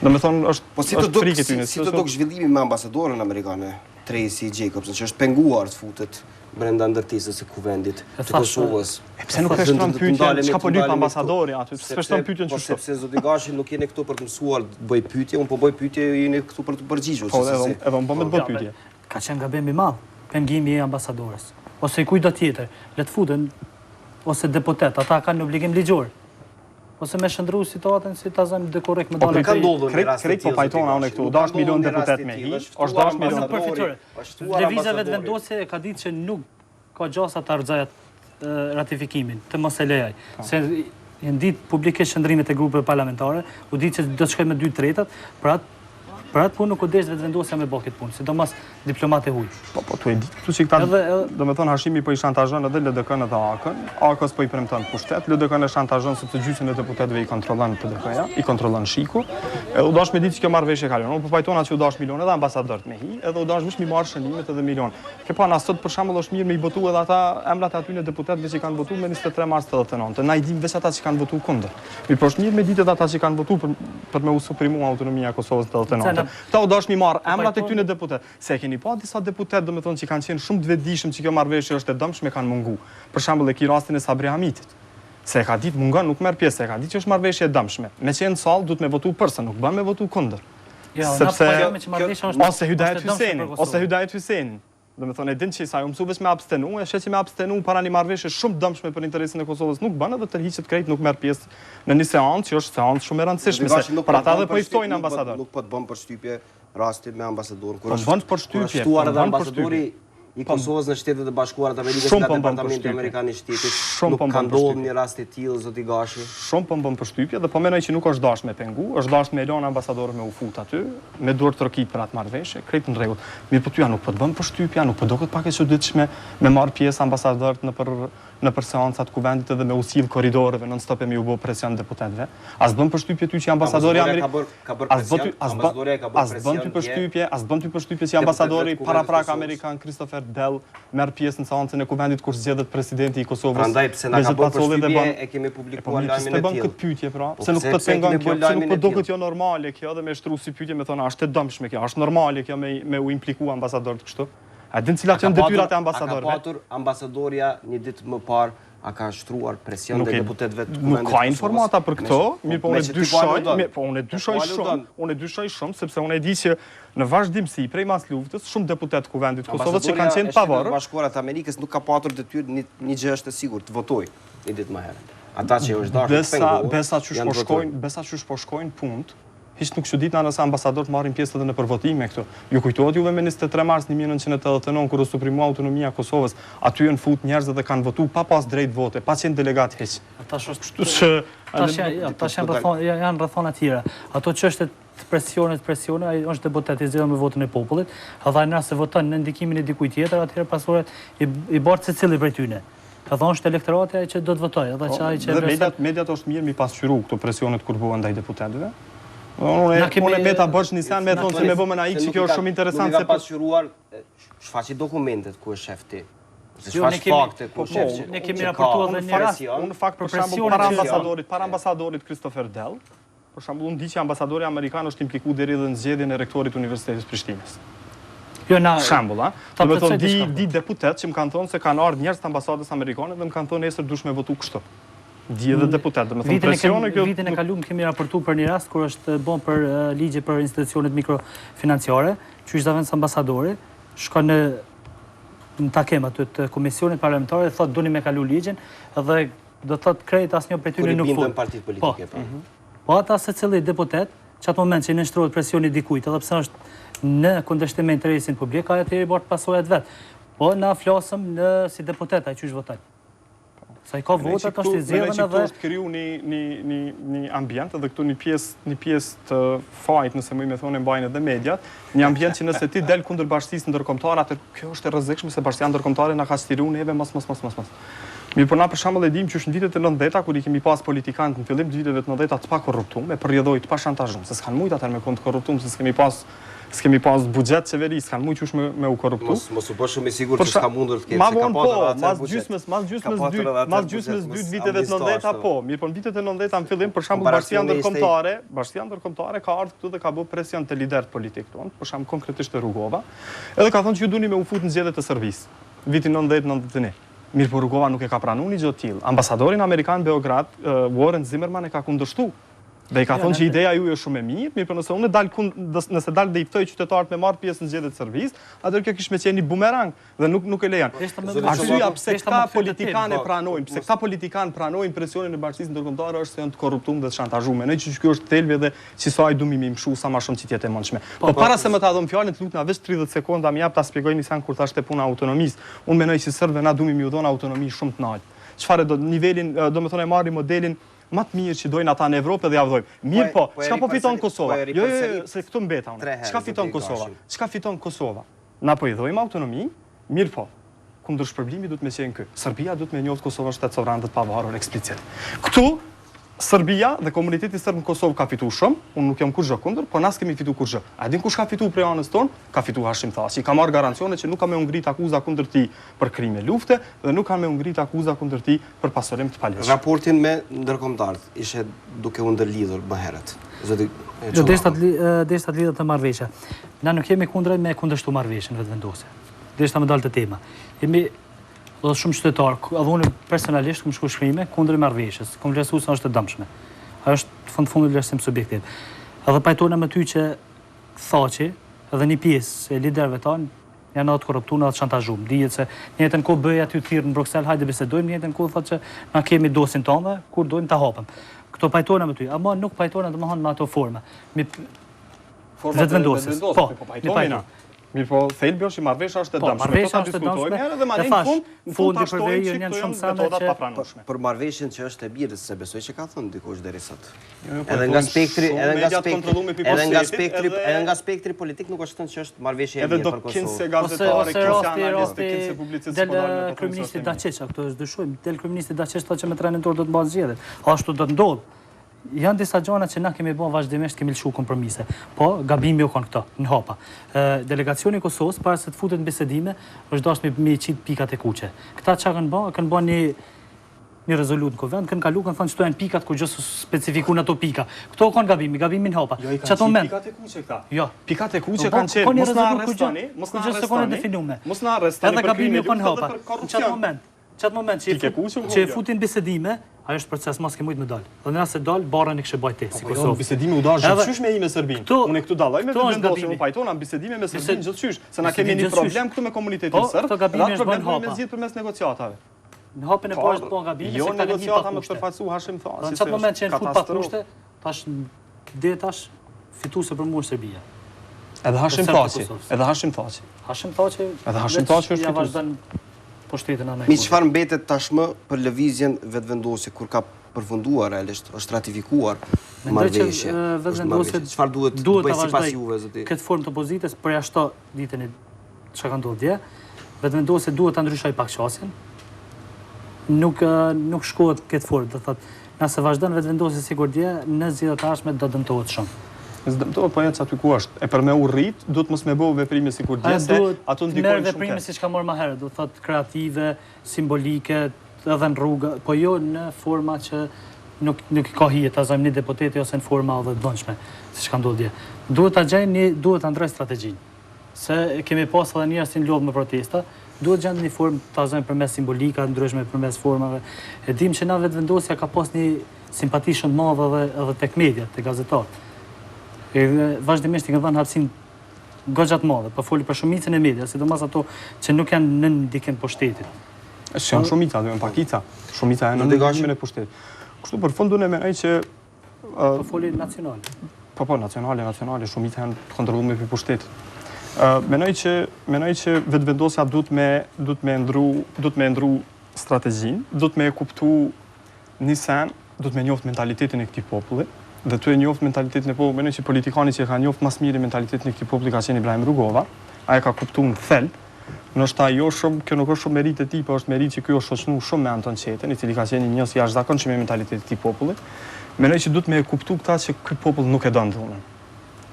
Domethënë është frikë ty. Si të duk zhvillimi me ambasadorën amerikane Tracy Jacobson, që është penguar të futet brenda ndërtesës së kuvendit të Kosovës. Pse nuk e shton pyetjen, çka po lyp ambasadori aty? Pse shton pyetjen çu? Sepse zoti Gashi nuk jeni këtu për të mësuar të bëj pyetje, unë po bëj pyetje, jeni këtu për të përgjigjur. Po, edhe unë po më të bëj pyetje. Ka qenë gabim i madh pengimi i ambasadorës. Ose kujt tjetër, le të futen ose deputet, ata kanë obligim ligjor. Ose me shëndru situatën si ta zëmë dekorrekt me dalë. Krejt po pajtona unë këtu, 10 milion deputet me hi, është 10 milion përfitore. Lëvizja vetëvendosje e ka ditë që nuk ka gjasa të arxajat ratifikimin, të mos e lejaj. Se janë ditë publikisht shëndrimet e grupeve parlamentare, u ditë që do të shkojnë me 2/3, për atë punë nuk u desh vetëvendosja me bë këtë punë, sidomos diplomatë e huaj. Po tu e di, këtu që këta, domethënë Hashimi po i shantazhon edhe LDK-n edhe AK-n, AK-s po i premton pushtet, LDK-n e shantazhon sepse gjysmën e deputetëve i kontrollon PDK-ja, i kontrollon Shiku. Edhe u dash me ditë që kjo marrëveshje ka lënë. Unë po pajtona që u dash milion edhe ambasador me hi, edhe u dash vetëm mi marr shënimet edhe milion. Kjo pa na sot për shembull është mirë me i botu edhe ata emrat aty në deputetëve që kanë votuar me 23 mars 89. Na i dim veç ata që kanë votuar kundër. Mirë, po është mirë me ditë edhe ata që kanë votuar për me u suprimu autonomia e Kosovës 89. Ta u dash mi marr emrat e këtyre deputet. Se keni pa disa deputet, domethënë që kanë qenë shumë të vetëdijshëm që kjo marrëveshje është e dëmshme, kanë mungu. Për shembull e ki rastin e Sabri Hamitit. Se e ka ditë mungon, nuk merr pjesë, e ka ditë që është marrëveshje e dëmshme. Me qenë sallë duhet me votu për, se nuk bën me votu kundër. Sepse ose Hydayet Hyseni. Domethënë e din që sa u mësu vetëm me abstenu, e shet që me abstenu para një marrëveshje shumë dëmshme për interesin e Kosovës nuk bën edhe tërhiqet krejt, nuk merr pjesë në një seancë që është seancë shumë e rëndësishme. Për ata dhe po i ftojnë ambasador. Nuk po të bën përshtypje rasti me ambasadorin. Kur është bën përshtypje, shtuar edhe ambasadori i Kosovës në Shtetet e Bashkuara të Amerikës nga Departamenti Amerikan i Shtetit, nuk ka ndodhur një rast i tillë, zoti Gashi? Shumë po më bën përshtypje dhe po mendoj që nuk është dashur me pengu, është dashur me lënë ambasadorët me u fut aty, me duart trokit për atë marrëveshje, krejt në rregull. Mirë, po tyja nuk po të bën përshtypje, nuk po duket pak e çuditshme me marr pjesë ambasadorët në për seancat kuvendit edhe me usill korridoreve non stop me u bë presion deputetëve. As bën përshtypje ty që ambasadori As bën ty përshtypje si ambasadori paraprak amerikan Christopher Dell merr pjesë në seancën e kuvendit kur zgjedhet presidenti i Kosovës. Prandaj pse na ka bërë përshtypje e kemi publikuar lajmin e tillë. Bën këtë pyetje pra, pse nuk po të pengon kjo, pse nuk po duket jo normale kjo dhe me shtru si pyetje me thonë është e dëmshme kjo, është normale kjo me u impliku ambasadorët kështu. A din cilat janë detyrat e ambasadorëve? A ka patur ambasadoria një ditë më parë, a ka shtruar presion dhe deputetëve të kuvendit? Nuk ka informata për këto, mirë po unë e dyshoj shumë, sepse unë e di që në vazhdimsi prej mas luftës, shumë deputet kuvendit Kosovës që kanë qenë pavarur. Ambasadoria e Bashkuara të Amerikës nuk ka patur detyrë një gjë është e sigurt, të votojë një ditë më herët. Ata që është dashur të pengohen. Besa që po shkojnë punë, hiç nuk çudit na nëse ambasadorët marrin pjesë edhe në përvotime këtu. Ju kujtohet juve me 23 mars 1989 kur u suprimua autonomia e Kosovës, aty janë fut njerëz dhe kanë votuar pa pas drejt vote, pa qenë delegat hiç. Ata janë rrethona të tjera. Ato çështet presione, ai është deputet i zgjedhur me votën e popullit, edhe nëse voton në ndikimin e dikujt tjetër, atëherë pasoret i bart secili prej tyre. Ka thonë është elektorati ai që do të votojë, edhe që ai që mediat është mirë mi pasqyru këto presionet kur bëhen ndaj deputetëve. Unë e beta bësh Nisan me thonë se me bëmë na X që kjo është shumë interesant se ka pasqyruar shfaqi dokumentet ku është shef ti. Se shfaq fakte ku është shef. Ne kemi raportuar edhe një rast. Unë fakt për shembull para ambasadorit Christopher Dell, për shembull unë di që ambasadori amerikan është implikuar deri edhe në zgjedhjen e rektorit të Universitetit të Prishtinës. Shembull, do të thonë di deputet që më kanë thonë se kanë ardhur njerëz të ambasadës amerikane dhe më kanë thonë nesër dush me votu kështu. Di edhe deputet, do të thonë presione kjo. Vitin e kaluar kemi raportuar për një rast kur është bën për ligje për institucionet mikrofinanciare, qysh zavendës ambasadori shkon në takim aty të komisionit parlamentare, thotë doni me kalu ligjin dhe do thotë krejt asnjë prej tyre nuk fut. Partitë politike po. Po ata secili deputet, që atë moment që nënshtrohet presioni dikujt, edhe pse është në kundërshtim me interesin publik, ka atëherë bërë pasojat vet. Po na flasëm si deputet ai çysh voton. Sa i ka votat është i zgjedhur edhe është kriju një ambient edhe këtu një pjesë të fajit nëse më thonë mbajnë edhe mediat, një ambient që nëse ti del kundër bashkisë ndërkombëtare, atë kjo është e rrezikshme se bashkia ndërkombëtare na ka stiru neve mos. Mirë, por na për shembull e dim që në vitet e 90-ta kur i kemi pas politikanë në fillim të viteve të 90-ta të pa korruptum, me përjedhoj të pa shantazhum, se s'kan mujt atëherë me kont korruptum, se s'kemi pas buxhet qeveri, s'kan mujt qysh me u korruptu. Mos u bësh shumë i sigurt që s'ka mundur të ketë, se ka pasur atë mas gjysmës 2 viteve të 90-ta po. Mirë, por në vitet e 90-ta në fillim për shembull bashkia ndërkombëtare ka ardhur këtu dhe ka bërë presion te liderët politik tonë, për shembull konkretisht te Rugova, edhe ka thonë që ju duni me u fut në zgjedhjet e Serbisë, vitin 90-91. Mirë, por Rugova nuk e ka pranuar një gjë të tillë. Ambasadorin amerikan në Beograd, Warren Zimmerman e ka kundërshtuar. Dhe i ka thonë që ideja ju është shumë e mirë, por nëse unë nëse dal dhe i ftoj qytetarët me marr pjesë në zgjedhjet të Serbisë, atëherë kjo kish me qenë një bumerang dhe nuk e lejon. Arsyeja pse ka politikanë pranojnë, pse ka politikanë pranojnë presionin e bashkisë ndërkombëtare është se janë të korruptuar dhe të shantazhuar. Ne që ky është thelbi dhe si sa ai dumi më mshu sa më shumë çitjet e mundshme. Po para se më ta dhom fjalën, të lutem vetë 30 sekonda më jap ta shpjegoj Nisan kur thashte puna autonomisë. Unë mendoj se serbëve na dumi më u dhon autonomi shumë të lartë. Çfarë do nivelin, domethënë e marrim modelin më të mirë që dojnë ata në Evropë dhe ja vdojmë. Mirë po, çka po fiton Kosova? Jo, se këtu mbeta unë. Çka fiton Kosova? Çka fiton Kosova? Na po i dhojmë autonomi, mirë po. Kundër shpërblimi duhet me qenë ky. Serbia duhet me njoft Kosovën shtet sovran dhe të pavarur eksplicit. Këtu Serbia dhe komuniteti serb në Kosovë ka fituar shumë, unë nuk jam kurrë kundër, por nas kemi fituar kurrë. A din kush ka fituar prej anës tonë? Ka fituar Hashim Thaçi, ka marrë garancione që nuk ka më ngrit akuza kundër tij për krime lufte dhe nuk ka më ngrit akuza kundër tij për pasurim të paleshëm. Raportin me ndërkombëtarët ishte duke u ndërlidhur më herët. Zoti derisa lidhet të marrëveshja. Na nuk kemi kundër me kundërshtu marrëveshjen vetvendose. Derisa më dalë të tema. Jemi dhe shumë qytetarë, edhe unë personalisht këmë shku shkrime kundër marrëveshjes, këmë vlerësu se është e dëmshme. Ajo është fundit vlerësim subjektiv. Edhe pajtona me ty që Thaçi edhe një pjesë e liderëve tanë janë atë korruptuar, atë shantazhuar. Dihet se në jetën kohë bëj aty thirr në Bruksel, hajde bisedojmë, në jetën kohë thotë që na kemi dosin tonë, kur dojmë ta hapim. Këto pajtona me ty, ama nuk pajtona domethënë me ato forma. Vetvendosjes. Po, pajtona. Mirë po, thelbi është që marrëveshja është e dëmshme. Marrëveshja është e dëmshme. Dhe ma në fund ta shtojnë që këto janë metodat pa pranueshme. Për marrëveshjen që është e mirë, se besoj që ka thënë dikush deri sot. Edhe nga spektri politik nuk është thënë që është marrëveshje e mirë për Kosovën. Edhe do kinë se gazetare, kinë se analistë, kinë se publicistë del kryeministi Daçeça, këto është dyshojmë, del kryeministi Daçeça thotë që me 3 nëntor do të mbajë zgjedhjet. Ashtu do të ndodhë. Janë disa gjëra që na kemi bën vazhdimisht, kemi lëshu kompromise. Po, gabimi u kon këto, në hapa. Delegacioni i Kosovës para se të futet në bisedime, është dashur me qit pikat e kuqe. Këta çka kanë bën një rezolutë në kuvend, kanë kalu kanë thënë çto janë pikat ku gjë specifikun ato pika. Këto kanë gabimi në hapa. Çato moment. Pikat e kuqe këta. Jo, pikat e kuqe kanë qenë, mos na arrestoni, mos na arrestoni. Edhe gabimi u kon hapa. Në qatë moment që e futin bisedime, ajo është proces mas ke mujtë me dalë. Dhe nëse dalë, barën i kështë bajte, si Kosovë. Bisedime u dalë gjithëqysh me i me Serbinë. Unë e këtu daloj me vendosje, më pajtona bisedime me Serbinë gjithëqysh. Se na kemi një problem këtu me komunitetin sërbë, dhe atë problem me zhjitë përmes negociatave. Në hapën e pashtë po nga gabime, se ka negociata më të përfacu Hashim Thaçi. Në qatë moment që e në fut pa kushte, tash fituse për mua Serbia. Edhe Hashim Thaçi. Hashim Thaçi është fituse. Mi çfarë mbetet tashmë për lëvizjen vetëvendosje kur ka përfunduar realisht, është ratifikuar marrëveshje. Çfarë duhet të bëjë sipas juve zoti? Këtë formë të opozitës përjashto ditën e çka ka ndodhur dje, vetëvendosje duhet ta ndryshoj pak qasjen. Nuk shkohet këtë formë, do thotë, nëse vazhdon vetëvendosja sikur dje, në zgjedhjet e ardhshme do dëmtohet shumë. Zdëmtohet po jetë që aty ku është. E për me u rrit, duhet mos me bëhu veprime si kur dje, se ato ndikojnë shumë keq. Merë veprime si që ka morë ma herë, do të thotë kreative, simbolike, edhe në rrugë, po jo në forma që nuk ka hije, ta zojmë një deputeti ose në forma dhe të dënshme, si që ka ndodhë dje. Duhet ta gjejmë, duhet ta ndroj strategjinë. Se kemi pas edhe njerëz që lodhë me protesta, duhet gjendë një formë ta zojmë përmes simbolika, ndryshme përmes formave. E dim që na vetëvendosja ka pas një simpati shumë të madhe edhe tek media, tek gazetarët. Vazhdimisht i kanë dhënë hapësinë goxha të madhe, po foli për shumicën e media, sidomos ato që nuk janë në ndikim pushtetit. Është janë shumica, do janë pakica. Shumica janë në ndikimin e pushtetit. Kështu për fund unë mendoj që po foli nacional. Po nacionale, shumica janë të kontrolluar me pushtetit. Mendoj që vetëvendosja duhet me ndru strategjinë, duhet me kuptu një sen, duhet me njoftë mentalitetin e këtij populli. Dhe tu e njoftë mentalitetin e popullit, mendoj që politikani që e ka njoftë mas miri mentalitetin e këtij populli ka qenë Ibrahim Rugova. Ai ka kuptuar në thelb. Ndoshta jo shumë, kjo nuk është shumë merit e tij, por është merit që ky është shoqënuar shumë me Anton Qetin, i cili ka qenë një jashtëzakonshëm me mentalitetin e këtij populli. Mendoj që duhet me kuptu këta që ky popull nuk e don dhunën.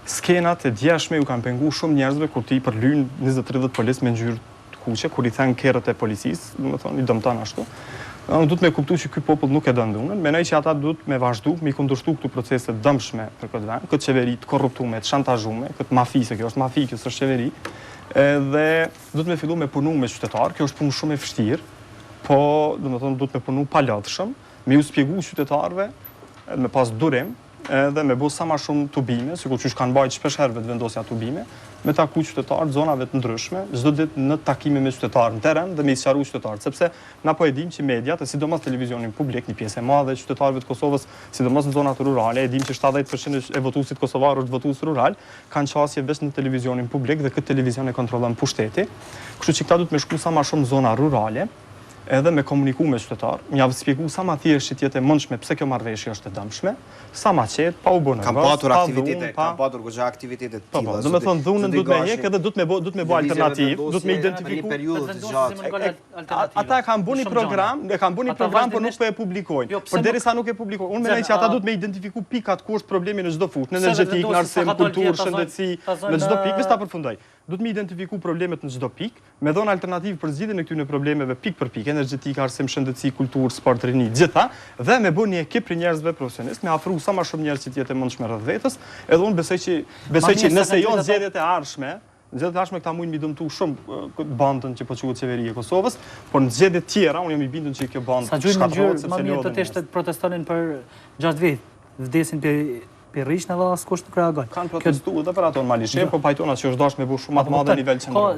Skenat e djeshme ju kanë penguar shumë njerëzve kur ti përlyn 20-30 policë me ngjyrë të kuqe, kur i thënë kerrët e policisë, domethënë i dëmton ashtu. Duhet me kuptu që ky popull nuk e don dhunën, mendoj që ata duhet me vazhdu, me kundërshtu këtu procese dëmshme për këtë vend, këtë qeveri të korruptuar, të shantazhuar, këtë mafi, se kjo është mafi, kjo është qeveri. Dhe duhet me fillu me punu me qytetarë, kjo është punë shumë e vështirë, po domethënë duhet me punu pa lodhshëm, me u shpjegu qytetarëve, me pas durim, edhe me bo sa ma shumë tubime, sikur që kanë bajt shpesh herë vetëvendosja tubime, me taku qytetarë zonave të ndryshme, çdo ditë në takime me qytetarë në teren dhe me i sqaru qytetarët, sepse na po e dim që mediat, e sidomos televizionin publik, një pjesë e madhe e qytetarëve të Kosovës, sidomos në zonat rurale, e dim që 70% e votuesit kosovar është votues rural, kanë qasje veç në televizionin publik dhe këtë televizion e kontrollon pushteti. Kështu që këta duhet me shku sa ma shumë zona rurale, edhe me komuniku me qytetar, më javë spjegu sa ma thjesht që tjetë e mundshme pse kjo marrëveshje është e dëmshme, sa ma qetë, pa u bënë kam patur goxha aktivitete të tilla. Do me thonë dhunën duhet me hek edhe duhet me bo alternativë, duhet me identifiku. Ata kanë bu një program, por nuk po e publikojnë. Përderisa nuk e publikojnë. Unë mendoj që ata duhet me identifiku pikat ku është problemi në çdo fushë, në energjetik, në arsim, kulturë, shëndetësi, në çdo pikë, veç ta përfundoj. Duhet me identifiku problemet në çdo pikë, me dhënë alternativë për zgjidhjen e këtyre problemeve pikë për pikë, energjetik, arsim, shëndetësi, kulturë, sport, rini, gjitha, dhe me bënë një ekip për njerëzve profesionistë, me afru sa më shumë njerëz që jetë mundshme rreth vetës, edhe unë besoj që nëse jo zgjedhjet e ardhshme, këta mund mi dëmtu shumë bandën që po quhet qeveria e Kosovës, por në zgjedhjet tjera unë jam i bindur që kjo bandë shkatërrohet sepse lodhen. Të teshte protestonin për 6 vjet, vdesin për rishnë edhe askush nuk reagoi. Kanë protestuar edhe për ato në Malishe, po pajtona që është dashur me bëu shumë më të madhe në nivel qendror.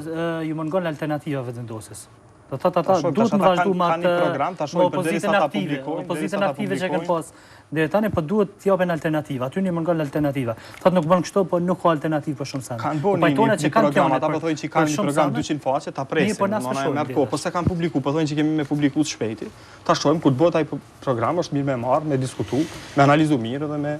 Ju mungon alternativa vetëvendosjes. Do thotë ata duhet të vazhdojmë atë opozitën aktive që kanë pas Deri tani po duhet t'japen alternativa. Aty një mëngon alternativa. Thotë nuk bën kështu, po nuk ka alternativë për shumë sende. Kanë bërë një program, ata po thonë që kanë një program 200 faqe, ta presim. Nëna e merr kohë, po se kanë publiku, po thonë që kemi me publiku të shpejti. Ta shohim kur të bëhet ai program, është mirë me marrë, me diskutu, me analizu mirë dhe me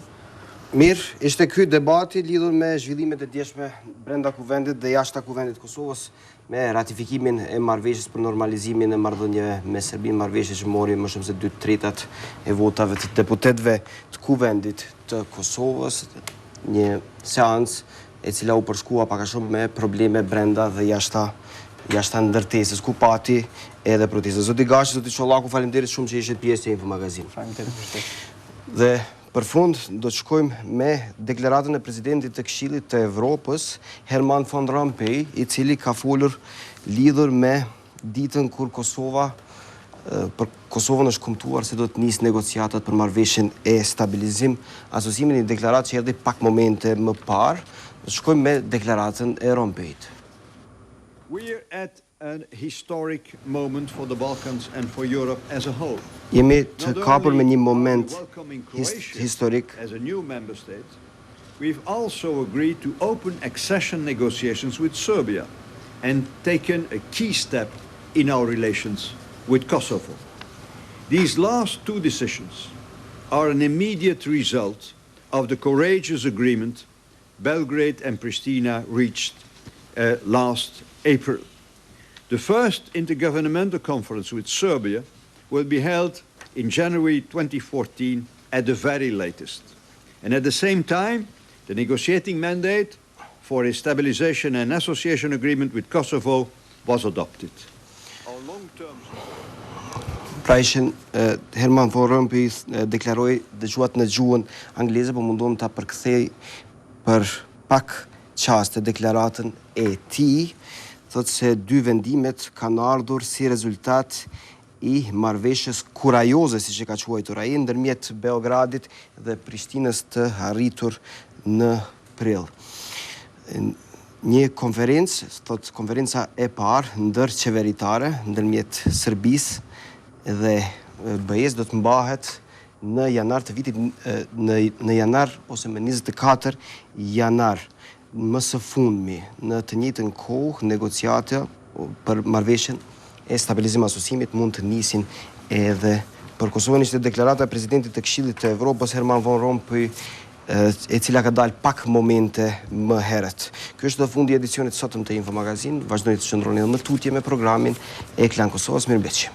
Mirë, ishte ky debati lidhur me zhvillimet e djeshme brenda kuvendit dhe jashta kuvendit Kosovës me ratifikimin e marrëveshjes për normalizimin e marrëdhënieve me Serbinë, marrëveshje që mori më shumë se 2/3 e votave të deputetëve të kuvendit të Kosovës, një seancë e cila u përshkua pak a shumë me probleme brenda dhe jashta ndërtesës, ku pati edhe protesta. Zoti Gashi, zoti Çollaku, faleminderit shumë që ishit pjesë e Infomagazin. Faleminderit. Dhe për fund, do të shkojmë me deklaratën e presidentit të Këshillit të Evropës, Herman van Rompuy, i cili ka folur lidhur me ditën kur për Kosovën është kumtuar se do të nisë negociatat për marrëveshjen e stabilizim, asocimin, një deklaratë që erdhi pak momente më parë. Do të shkojmë me deklaratën e Rompuyt. We're at a historic moment for the Balkans and for Europe as a whole. Jemi të kapur me një moment historik. As a new member state, we've also agreed to open accession negotiations with Serbia and taken a key step in our relations with Kosovo. These last two decisions are an immediate result of the courageous agreement Belgrade and Pristina reached last April. The first intergovernmental conference with Serbia will be held in January 2014 at the very latest. And at the same time, the negotiating mandate for a stabilization and association agreement with Kosovo was adopted. Our long-term... Pra ishin, Herman van Rompuy deklaroi dëgjuat në gjuhën angleze, po mundon ta përkthej për pak qaste deklaratën e tij. Thotë se dy vendimet kanë ardhur si rezultat i marrëveshjes kurajoze, siç e ka quajtur ai, ndërmjet Beogradit dhe Prishtinës të arritur në prill. Një konferencë, thotë konferenca e parë ndërqeveritare ndërmjet Serbisë dhe BE-s do të mbahet në janar të vitit, në janar ose më 24 janar. Më së fundmi, në të njëjtën kohë, negociata për marrëveshjen e stabilizim asosimit mund të nisin edhe për Kosovën. Ishte deklarata e presidentit të Këshillit të Evropës, Herman van Rompuy, e cila ka dalë pak momente më herët. Ky është fundi i edicionit sotëm të Infomagazin. Vazhdoni të qëndroni edhe më tutje me programin Ekran Kosovës. Mirëmbëngjes.